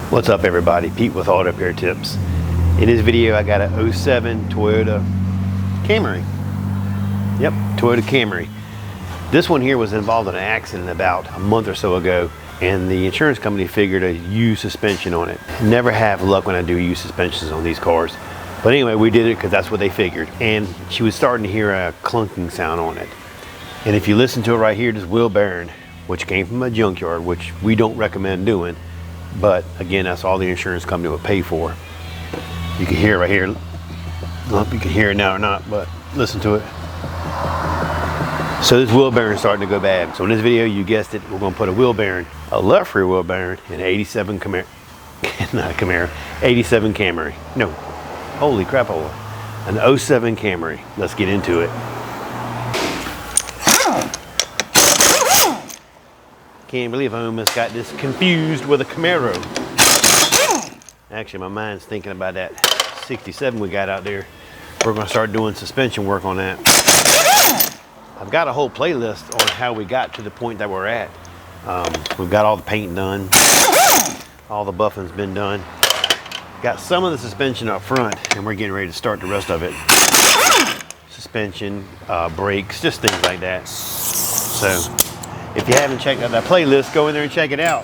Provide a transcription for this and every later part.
What's up everybody, Pete with Auto Repair Tips. In this video I got a 07 Toyota Camry. Yep, Toyota Camry. This one here was involved in an accident about a month or so ago, and the insurance company figured a used suspension on it. Never have luck when I do used suspensions on these cars. But anyway, we did it because that's what they figured. And she was starting to hear a clunking sound on it. And if you listen to it right here, this wheel bearing, which came from a junkyard, which we don't recommend doing, but again, that's all the insurance company would pay for. You can hear it right here. I don't know if you can hear it now or not, but listen to it. So this wheel bearing is starting to go bad. So in this video, you guessed it, we're going to put a wheel bearing, a left rear wheel bearing, in 87 Camry, not a Camry, 87 Camry. No, holy crap, an 07 Camry. Let's get into it. Can't believe I almost got this confused with a Camaro. Actually, my mind's thinking about that 67 we got out there. We're going to start doing suspension work on that. I've got a whole playlist on how we got to the point that we're at. We've got all the paint done. All the buffing's been done. Got some of the suspension up front, and we're getting ready to start the rest of it. Suspension, brakes, just things like that. So, if you haven't checked out that playlist, go in there and check it out.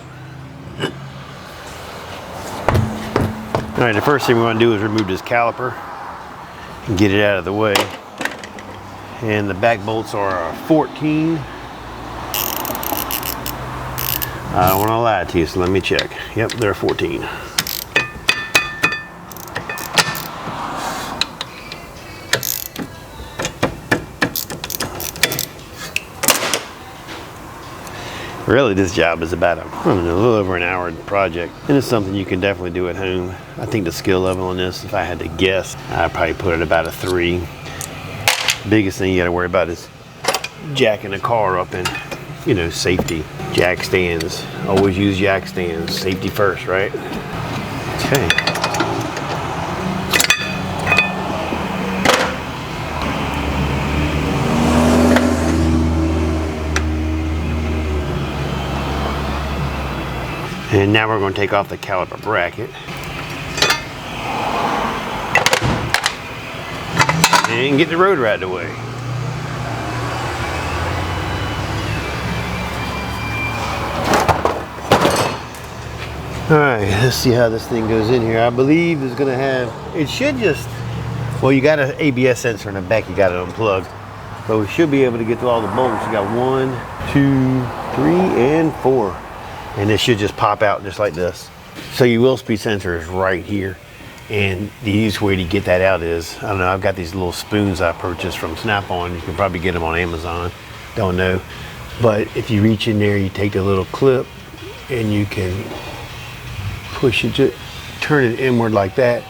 All right, the first thing we want to do is remove this caliper and get it out of the way. And the back bolts are 14. I don't want to lie to you, so let me check. Yep, they're 14. Really, this job is about a little over an hour project, and it's something you can definitely do at home. I think the skill level on this, if I had to guess, I'd probably put it about a 3. Biggest thing you got to worry about is jacking the car up and, you know, safety. Jack stands. Always use jack stands. Safety first, right? Okay. And now we're going to take off the caliper bracket and get the rotor out of the way. All right, let's see how this thing goes in here. I believe it's going to have, it should just, well, you got an ABS sensor in the back, you got it unplugged, but we should be able to get through all the bolts. You got 1, 2, 3, and 4. And it should just pop out just like this. So your wheel speed sensor is right here. And the easiest way to get that out is, I don't know, I've got these little spoons I purchased from Snap-on. You can probably get them on Amazon, don't know. But if you reach in there, you take the little clip and you can push it, just turn it inward like that.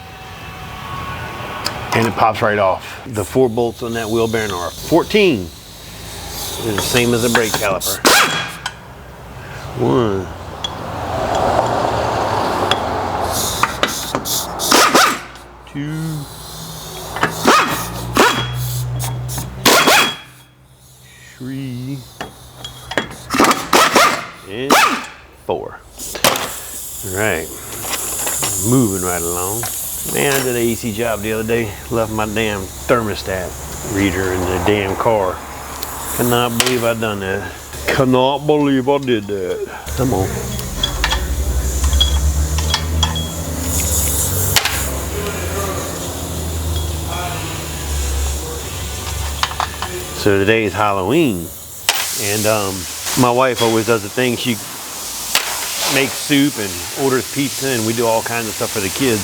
And it pops right off. The 4 bolts on that wheel bearing are 14. It's the same as a brake caliper. 1, 2, 3, and 4. All right, moving right along. Man, I did an AC job the other day. Left my damn thermostat reader in the damn car. Cannot believe I done that. Cannot believe I did that. Come on. So today is Halloween, and my wife always does the thing. She makes soup and orders pizza, and we do all kinds of stuff for the kids.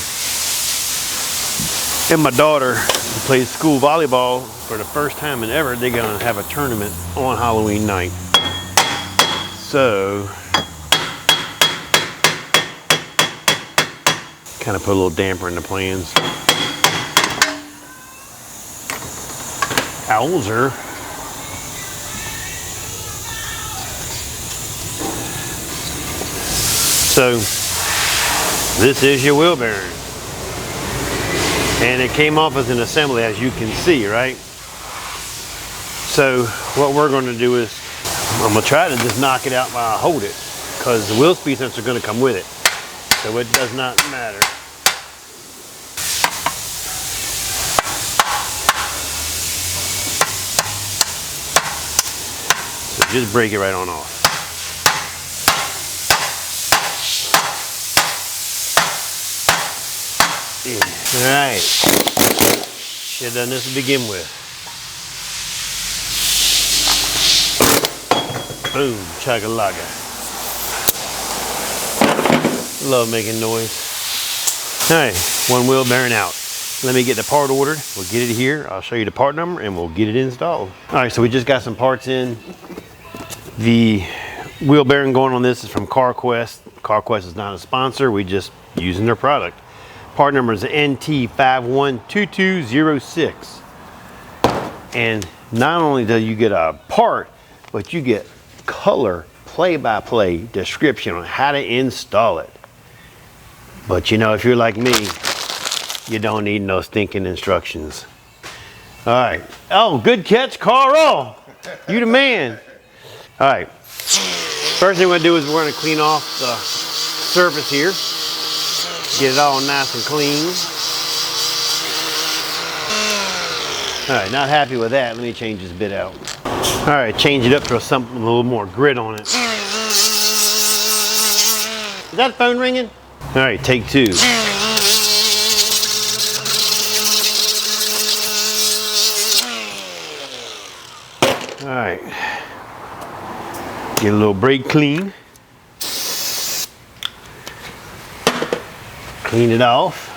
And my daughter, who plays school volleyball, for the first time in ever, they're gonna have a tournament on Halloween night. So, kind of put a little damper in the plans. Owls are. So, this is your wheel bearing. And it came off as an assembly, as you can see, right? So, what we're going to do is I'm gonna try to just knock it out while I hold it, because the wheel speed sensor is gonna come with it. so it does not matter. So just break it right on off. All right, should have done this to begin with. Boom, chugga-lugga. Love making noise. All right, one wheel bearing out. Let me get the part ordered. We'll get it here. I'll show you the part number and we'll get it installed. All right, so we just got some parts in. The wheel bearing going on this is from CarQuest. CarQuest is not a sponsor. We just using their product. Part number is NT512206. And not only do you get a part, but you get color play-by-play description on how to install it. But you know, if you're like me, you don't need no stinking instructions. All right. Oh, good catch, Carl. You the man. All right. First thing we're gonna do is we're gonna clean off the surface here. Get it all nice and clean. All right, not happy with that. Let me change this bit out. All right, change it up to something with a little more grit on it. Is that phone ringing? All right, take two. All right, get a little brake clean. Clean it off.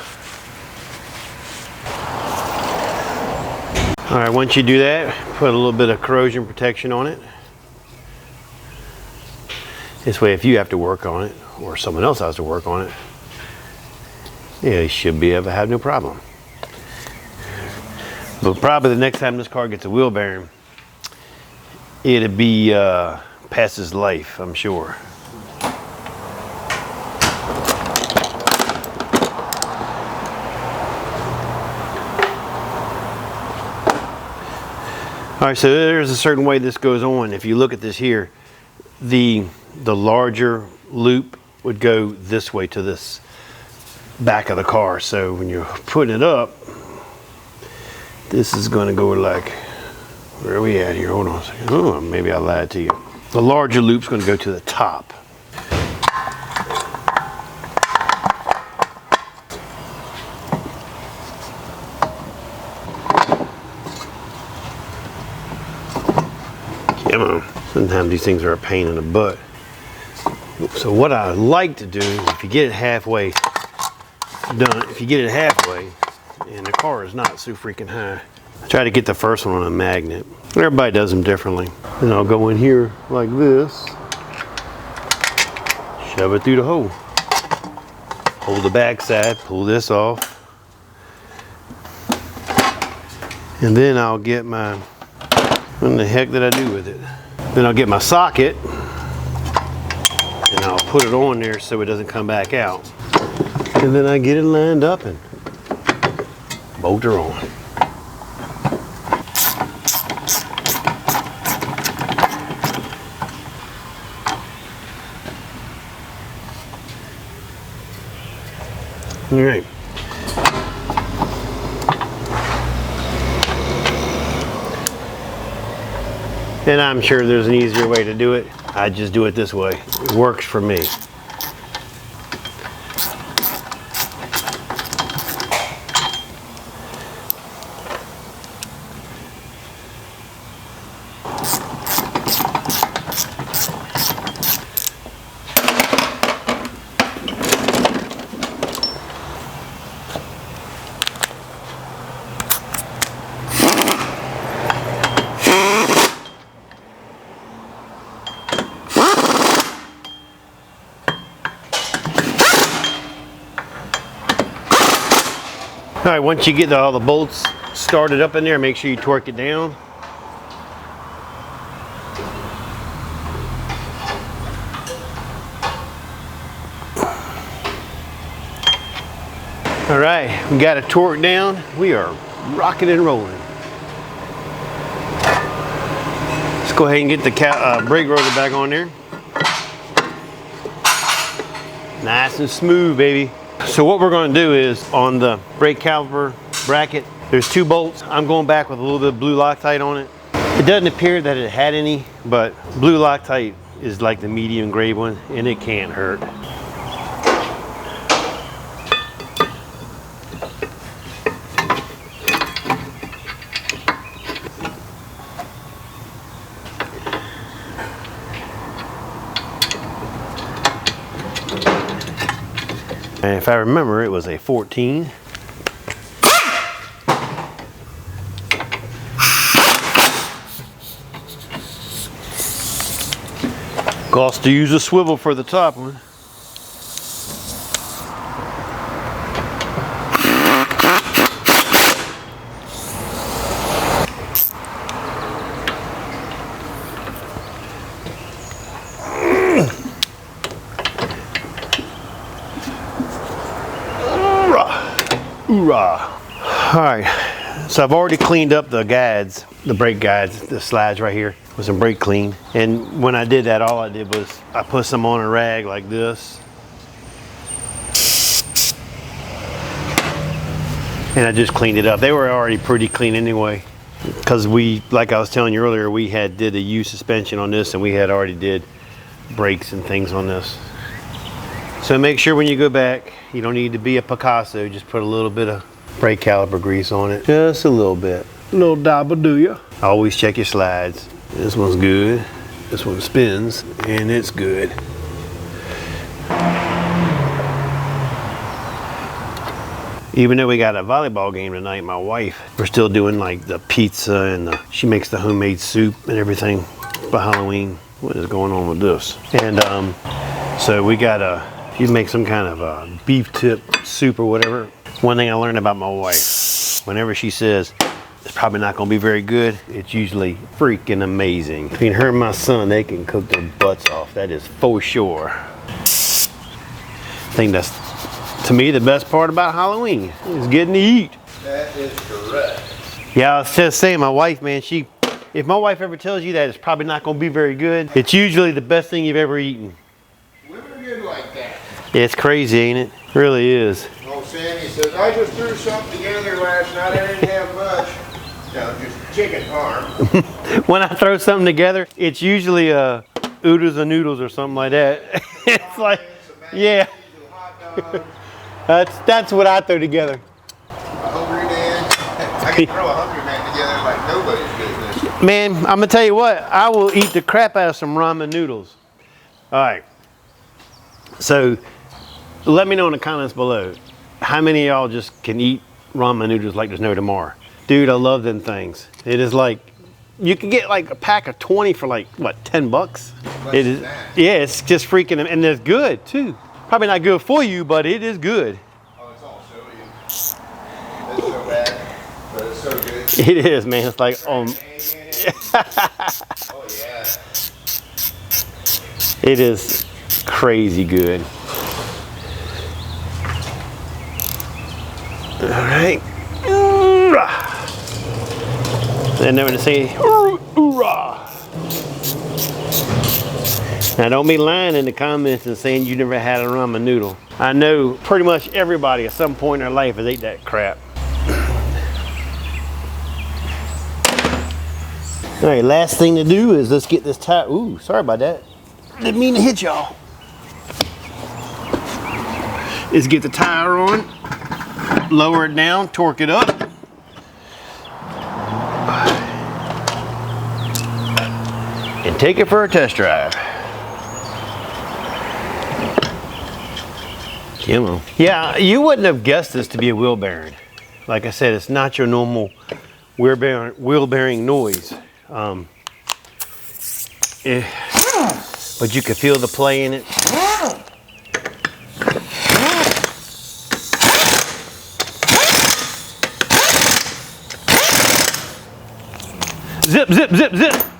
All right, once you do that, put a little bit of corrosion protection on it. This way, if you have to work on it, or someone else has to work on it, yeah, you should be able to have no problem. But probably the next time this car gets a wheel bearing, it'll be past its life, I'm sure. All right, so there's a certain way this goes on. If you look at this here, the larger loop would go this way to this back of the car. So when you're putting it up, this is going to go like, where are we at here? Hold on a second. Oh, maybe I lied to you. The larger loop's going to go to the top. Come on. Sometimes these things are a pain in the butt. So what I like to do, if you get it halfway done, if you get it halfway, and the car is not so freaking high, I try to get the first one on a magnet. Everybody does them differently. Then I'll go in here like this, shove it through the hole. Hold the back side, pull this off. And then I'll get my, what the heck did I do with it? Then I'll get my socket and I'll put it on there so it doesn't come back out. And then I get it lined up and bolt her on. All right. And I'm sure there's an easier way to do it. I just do it this way. It works for me. All right, once you get all the bolts started up in there, make sure you torque it down. All right, we got it torqued down. We are rocking and rolling. Let's go ahead and get the brake rotor back on there. Nice and smooth, baby. So what we're going to do is on the brake caliper bracket, there's 2 bolts. I'm going back with a little bit of blue Loctite on it. It doesn't appear that it had any, but blue Loctite is like the medium grade one, and it can't hurt. And if I remember, it was a 14. Cost to use a swivel for the top one. Hoorah. All right, so I've already cleaned up the guides, the brake guides, the slides right here with some brake clean. And when I did that, all I did was I put some on a rag like this. And I just cleaned it up. They were already pretty clean anyway, because we, like I was telling you earlier, we did a U suspension on this, and we had already did brakes and things on this. So make sure when you go back, you don't need to be a Picasso, just put a little bit of brake caliper grease on it. Just a little bit. A little dabble, do ya? Always check your slides. This one's good. This one spins, and it's good. Even though we got a volleyball game tonight, my wife, we're still doing like the pizza and she makes the homemade soup and everything for Halloween. What is going on with this? And so we got you make some kind of a beef tip soup or whatever. One thing I learned about my wife, whenever she says it's probably not going to be very good, it's usually freaking amazing. Between her and my son, they can cook their butts off. That is for sure. I think that's, to me, the best part about Halloween is getting to eat. That is correct. Yeah, I was just saying, my wife, man, if my wife ever tells you that it's probably not going to be very good, it's usually the best thing you've ever eaten. Women are good like that. It's crazy, ain't it? It really is. Old Sandy says, I just threw something together last night. I didn't have much. No, just chicken parm. When I throw something together, it's usually oodles and noodles or something like that. It's like, yeah. That's what I throw together. A hungry man. I can throw a hungry man together like nobody's business. Man, I'm gonna tell you what, I will eat the crap out of some ramen noodles. All right. So, let me know in the comments below, how many of y'all just can eat ramen noodles like there's no tomorrow? Dude, I love them things. It is like, you can get like a pack of 20 for like, what, 10 bucks? It is, yeah, it's just freaking, and it's good too. Probably not good for you, but it is good. Oh, it's all sodium. It's so bad, but it's so good. It is, man. It's like, Oh, yeah. It is crazy good. All right. And then we're gonna say, hoorah. Now don't be lying in the comments and saying you never had a ramen noodle. I know pretty much everybody at some point in their life has ate that crap. All right, last thing to do is let's get this tire. Ooh, sorry about that. Didn't mean to hit y'all. Is get the tire on, lower it down, torque it up. And take it for a test drive. Come on. Yeah, you wouldn't have guessed this to be a wheel bearing. Like I said, it's not your normal wheel bearing noise. But you can feel the play in it. Zip, zip, zip, zip.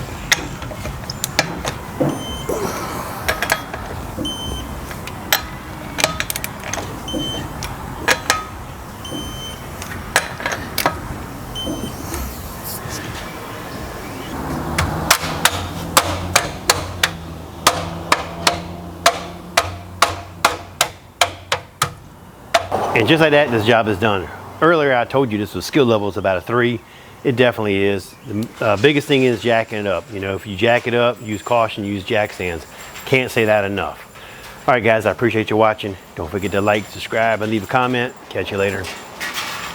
And just like that, this job is done. Earlier I told you this was skill level is about a 3. It definitely is. The biggest thing is jacking it up. You know, if you jack it up, use caution, use jack stands. Can't say that enough. All right guys, I appreciate you watching. Don't forget to like, subscribe, and leave a comment. Catch you later.